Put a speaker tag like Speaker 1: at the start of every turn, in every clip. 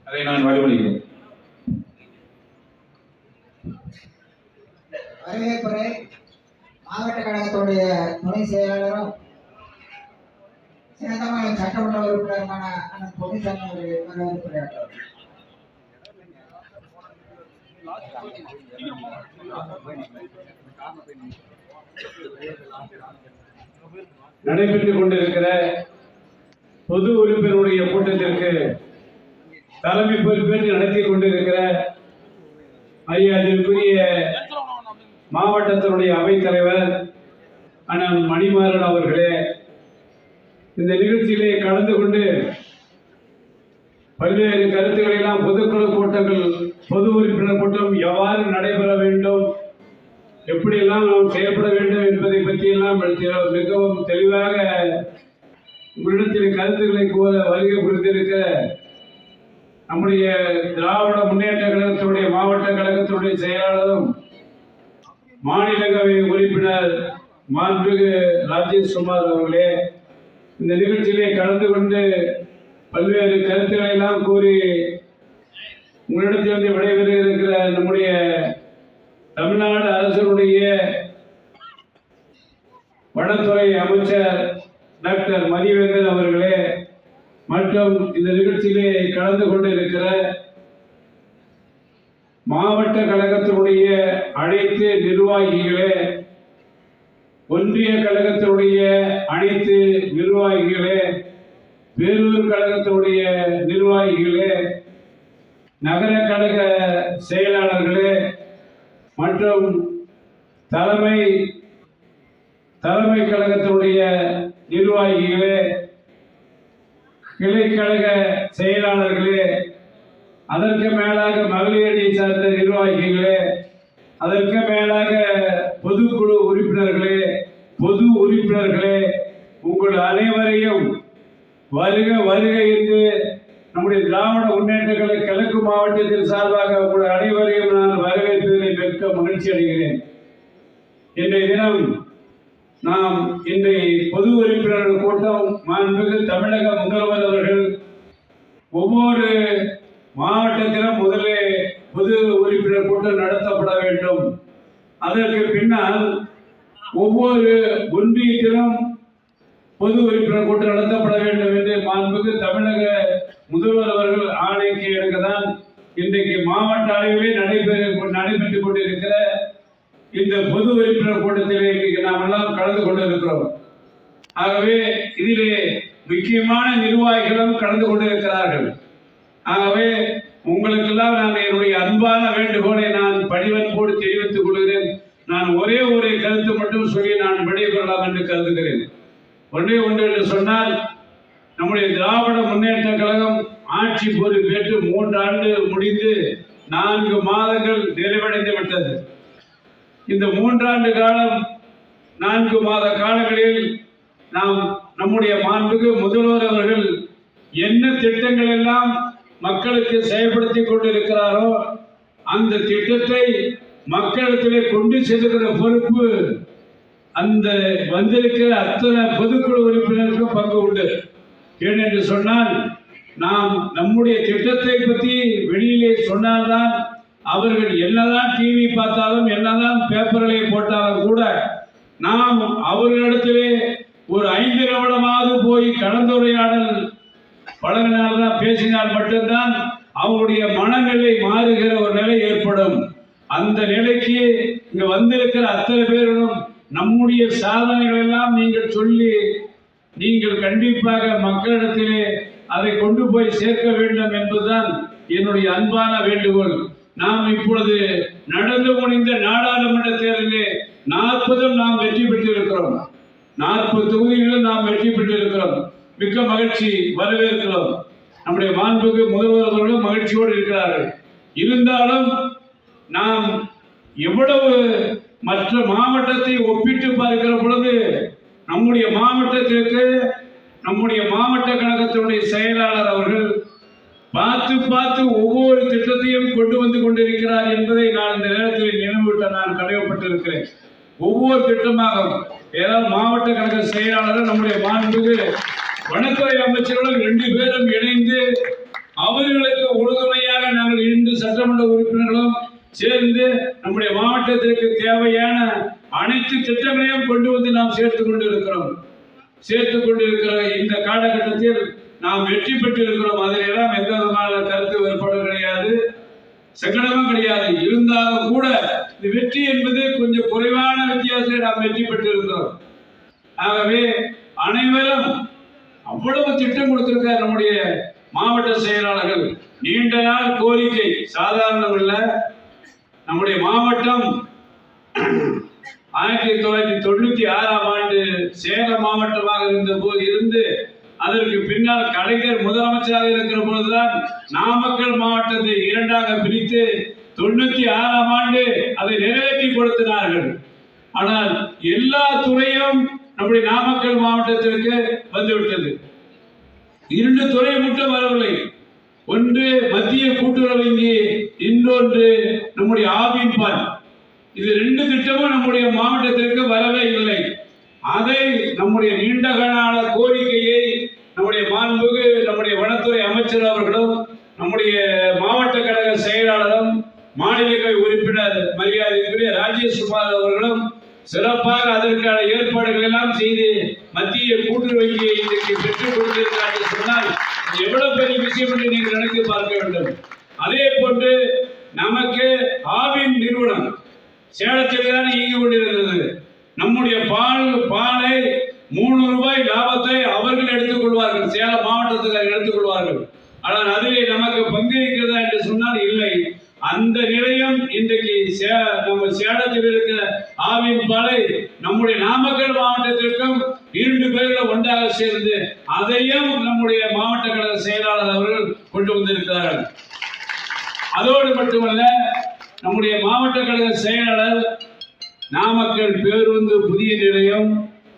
Speaker 1: அதை நான் வழிமொழிகிறேன்.
Speaker 2: வரவேற்புரை மாவட்ட கழகத்துடைய துணை செயலாளரும் சேந்தமங்கலம் சட்டமன்ற உறுப்பினருமான அண்ணன் பொன்னிசாமி அவர்கள் வரவேற்புரையாற்றுவார்.
Speaker 3: நடைபெற்றுக் கொண்டிருக்கிற பொது உறுப்பினருடைய கூட்டத்திற்கு தலைமை பொறுப்பேற்று நடத்தி கொண்டிருக்கிற மரியாதைக்குரிய மாவட்டத்தினுடைய அவைத்தலைவர் அண்ணன் மணிமாறன் அவர்களே, இந்த நிகழ்ச்சியிலே கலந்து கொண்டு பல்வேறு கருத்துக்களை எல்லாம் பொதுக்குழு கூட்டங்கள், பொது உறுப்பினர் கூட்டம் எவ்வாறு நடைபெற வேண்டும், எப்படியெல்லாம் நாம் செயல்பட வேண்டும் என்பதை பற்றியெல்லாம் மிகவும் தெளிவாக உங்களிடத்தில் கருத்துக்களை கூற வருகை புரிந்திருக்க நம்முடைய திராவிட முன்னேற்ற கழகத்தினுடைய மாவட்ட கழகத்தினுடைய செயலாளரும் மாநிலங்களவை உறுப்பினர் மாண்புமிகு ராஜேஷ் குமார் அவர்களே, இந்த நிகழ்ச்சியிலே கலந்து கொண்டு பல்வேறு கருத்துக்களை எல்லாம் கூறி உங்களிடத்திலிருந்து விடைபெற இருக்கிற நம்முடைய தமிழ்நாடு அரசுடைய வனத்துறை அமைச்சர் டாக்டர் மதிவேந்தன் அவர்களே, மற்றும் இந்த நிகழ்ச்சியிலே கலந்து கொண்டிருக்கிற மாவட்ட கழகத்தினுடைய அனைத்து நிர்வாகிகளே, ஒன்றிய கழகத்தினுடைய அனைத்து நிர்வாகிகளே, பேரூர் கழகத்தினுடைய நிர்வாகிகளே, நகர கழக செயலாளர்களே மற்றும் தலைமை கழகத்தினுடைய நிர்வாகிகளே, கிளைக்கழக செயலாளர்களே, அதற்கு மேலாக மகளிரணி சார்ந்த நிர்வாகிகளே, அதற்கு மேலாக பொதுக்குழு உறுப்பினர்களே, பொது உறுப்பினர்களே, உங்கள் அனைவரையும் வருக வருக என்று நம்முடைய திராவிட முன்னேற்ற கழக கிழக்கு மாவட்டத்தின் சார்பாக உங்கள் அனைவரையும் நான் வரவேற்பதில் மிக்க மகிழ்ச்சி அடைகிறேன். இன்றைய தினம் நாம் இன்றைய பொது உறுப்பினர்கள் கூட்டம் மாண்புமிகு தமிழக முதல்வர் அவர்கள் ஒவ்வொரு மாவட்டத்திலும் முதலே பொது உறுப்பினர் கூட்டம் நடத்தப்பட வேண்டும், அதற்கு பின்னால் ஒவ்வொரு ஒன்றியத்திலும் பொது உறுப்பினர் கூட்டம் நடத்தப்பட வேண்டும் என்று மாண்புமிகு தமிழக முதல்வர் அவர்கள் ஆணைக்கு எனக்குதான் இன்றைக்கு மாவட்ட அளவிலே நடைபெற்றுக் கொண்டிருக்கிற இந்த பொது உறுப்பினர் கூட்டத்திலே இன்றைக்கு நாம் எல்லாம் கலந்து கொண்டிருக்கிறோம். ஆகவே இதிலே முக்கியமான நிர்வாகிகளும் கலந்து கொண்டிருக்கிறார்கள். ஆகவே உங்களுக்கெல்லாம் நான் என்னுடைய அன்பான வேண்டுகோளை நான் பணிவன்போடு தெரிவித்துக் கொள்கிறேன். நான் ஒரே ஒரு கருத்து மட்டும் சொல்லி நான் விடைபெறலாம் என்று கருதுகிறேன். ஒன்றே ஒன்று என்று சொன்னால், நம்முடைய திராவிட முன்னேற்ற கழகம் ஆட்சி பொறுப்பேற்று 3 ஆண்டு முடிந்து 4 மாதங்கள் நிறைவடைந்து விட்டது. இந்த 3 ஆண்டு காலம் 4 மாத காலங்களில் நாம் நம்முடைய மாண்புமிகு முதல்வர் அவர்கள் என்ன திட்டங்கள் எல்லாம் மக்களுக்கு செயல்படுத்தி கொண்டிருக்கிறாரோ அந்த திட்டத்தை மக்களிடத்திலே கொண்டு செல்கிற பொறுப்பு அந்த வந்திருக்கிற அத்தனை பொதுக்குழு உறுப்பினருக்கும் பங்கு உண்டு. ஏனென்று சொன்னால், நாம் நம்முடைய திட்டத்தை பற்றி வெளியிலே சொன்னால்தான் அவர்கள் என்னதான் டிவி பார்த்தாலும் என்னதான் பேப்பர்களை போட்டாலும் கூட நாம் அவர்களிடத்திலே ஒரு 5 நிமிடமாவது போய் கலந்துரையாடல் பழகினால்தான், பேசினால் மட்டும்தான் அவருடைய மனநிலை மாறுகிற ஒரு நிலை ஏற்படும். அந்த நிலைக்கு இங்க வந்திருக்கிற அத்தனை பேரும் நம்முடைய சாதனைகள் எல்லாம் நீங்கள் சொல்லி நீங்கள் கண்டிப்பாக மக்களிடத்திலே அதை கொண்டு போய் சேர்க்க வேண்டும் என்பதுதான் என்னுடைய அன்பான வேண்டுகோள். நாம் இப்பொழுது நடந்து முடிந்த நாடாளுமன்ற தேர்தலிலே 40 நாம் வெற்றி பெற்றிருக்கிறோம். 40 தொகுதிகளில் நாம் வெற்றி பெற்றிருக்கிறோம். மிக்க மகிழ்ச்சி, வரவேற்கிறோம். நம்முடைய மாண்புமிகு முதல்வர் அவர்களும் மகிழ்ச்சியோடு இருக்கிறார்கள். இருந்தாலும் நாம் எவ்வளவு மற்ற மாவட்டத்தை ஒப்பிட்டு பார்க்கிற பொழுது நம்முடைய மாவட்டத்திற்கு நம்முடைய மாவட்ட கழகத்தினுடைய செயலாளர் அவர்கள் பார்த்து ஒவ்வொரு திட்டத்தையும் கொண்டு வந்து கொண்டிருக்கிறார் என்பதை நான் இந்த நேரத்தில் நினைவூட்ட நான் கடமைப்பட்டிருக்கிறேன். ஒவ்வொரு திட்டமாக ஏதாவது மாவட்ட கழக செயலாளர் நம்முடைய மாண்புமிகு வனத்துறை அமைச்சர்களும் 2 பேரும் இணைந்து அவர்களுக்கு உறுதுணையாக நாங்கள் இன்று சட்டமன்ற உறுப்பினர்களும் சேர்ந்து நம்முடைய மாவட்டத்திற்கு தேவையான அனைத்து திட்டங்களையும் கொண்டு வந்து நாம் சேர்த்துக் கொண்டிருக்கிற இந்த காலகட்டத்தில் நாம் வெற்றி பெற்றிருக்கிறோம். அதில் எல்லாம் எந்த விதமான கருத்து வேறுபாடு கிடையாது, சங்கடமும் கிடையாது. இருந்தாலும் கூட இந்த வெற்றி என்பது கொஞ்சம் குறைவான வித்தியாசத்தில் நாம் வெற்றி பெற்றிருக்கிறோம். ஆகவே அனைவரும் அவ்வளவு திட்டம் கொடுத்திருக்கார் நம்முடைய மாவட்ட செயலாளர்கள். நீண்ட நாள் கோரிக்கை, சாதாரணம் இல்ல. நம்முடைய மாவட்டம் 1996ஆம் ஆண்டு சேலம் மாவட்டமாக இருந்த போது இருந்து அதற்கு பின்னால் கலைஞர் முதலமைச்சராக இருக்கிற பொழுதுதான் நாமக்கல் மாவட்டத்தை இரண்டாக பிரித்து 96ஆம் ஆண்டு அதை நிறைவேற்றி கொடுத்தினார்கள். ஆனால் எல்லா துறையும் நம்முடைய நாமக்கல் மாவட்டத்திற்கு வந்துவிட்டது. 2 துறை மட்டும் வரவில்லை. ஒன்று மத்திய கூட்டுறவு வங்கி, இன்னொன்று நம்முடைய ஆவின் பால். இது 2 திட்டமும் நம்முடைய மாவட்டத்திற்கு வரவே இல்லை. அதை நம்முடைய நீண்டகால கோரிக்கையை நம்முடைய மாண்புமிகு நம்முடைய வனத்துறை அமைச்சர் அவர்களும் நம்முடைய மாவட்ட கழக செயலாளரும் மாநிலங்களவை உறுப்பினர் மரியாதைக்குரிய ராஜேஷ்குமார் அவர்களும் சிறப்பாக அதற்கான ஏற்பாடுகள் எல்லாம் செய்து மத்திய கூட்டுறவு வங்கியை இன்றைக்கு பெற்றுக் கொடுத்திருக்கிறார் என்று சொன்னால் எவ்வளவு பெரிய விஷயம் என்று நீங்கள் நினைத்து பார்க்க வேண்டும். அதே போன்று நமக்கு ஆவின் நிறுவனம் சேலத்தில் தான் இயங்கிக் கொண்டிருந்தது. நம்முடைய பாலை 3 ரூபாய் லாபத்தை அவர்கள் எடுத்துக் கொள்வார்கள், சேலம் மாவட்டத்துக்கு எடுத்துக் கொள்வார்கள். ஆனால் அதிலே நமக்கு பங்கு இருக்கிறதா என்று சொன்னால் இல்லை. அந்த நிலையம் இன்றைக்கு நம்ம சேலத்தில் இருக்கிற ஆவின் பாலை நம்முடைய நாமக்கல் மாவட்டத்திற்கும் 2 பேர்கள் ஒன்றாக சேர்ந்து அதையும் நம்முடைய மாவட்ட கழக செயலாளர் அவர்கள் கொண்டு வந்திருக்கிறார்கள். அதோடு மட்டுமல்ல, நம்முடைய மாவட்ட கழக செயலாளர் நாமக்கல் பேருந்து புதிய நிலையம்,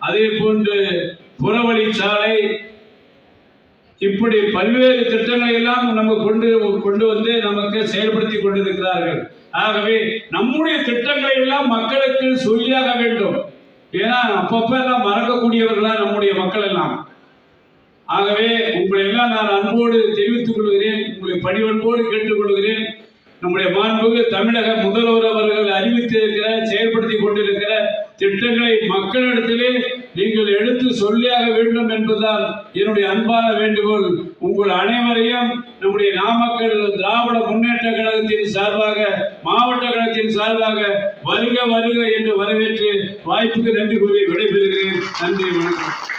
Speaker 3: அதே போன்று புறவழிச்சாலை, இப்படி பல்வேறு திட்டங்களை எல்லாம் நம்ம கொண்டு வந்து நமக்கு செயல்படுத்தி கொண்டிருக்கிறார்கள். ஆகவே நம்முடைய திட்டங்களை எல்லாம் மக்களுக்கு சொல்லியாக வேண்டும். ஏன்னா அப்பப்ப எல்லாம் மறக்கக்கூடியவர்களா நம்முடைய மக்கள் எல்லாம். ஆகவே உங்களை எல்லாம் நான் அன்போடு தெரிவித்துக் கொள்கிறேன், உங்களை பணிவன்போடு கேட்டுக்கொள்கிறேன். நம்முடைய மாண்புமிகு தமிழக முதல்வர் அவர்கள் அறிவித்திருக்கிற செயல்படுத்தி கொண்டிருக்கிற திட்டங்களை மக்களிடத்திலே நீங்கள் எடுத்து சொல்லியாக வேண்டும் என்பதுதான் என்னுடைய அன்பான வேண்டுகோள். உங்கள் அனைவரையும் நம்முடைய நாமக்கல் திராவிட முன்னேற்ற கழகத்தின் சார்பாக, மாவட்ட கழகத்தின் சார்பாக வருக வருக என்று வரவேற்று வாய்ப்புக்கு நன்றி கூறி விடைபெறுகிறேன். நன்றி, வணக்கம்.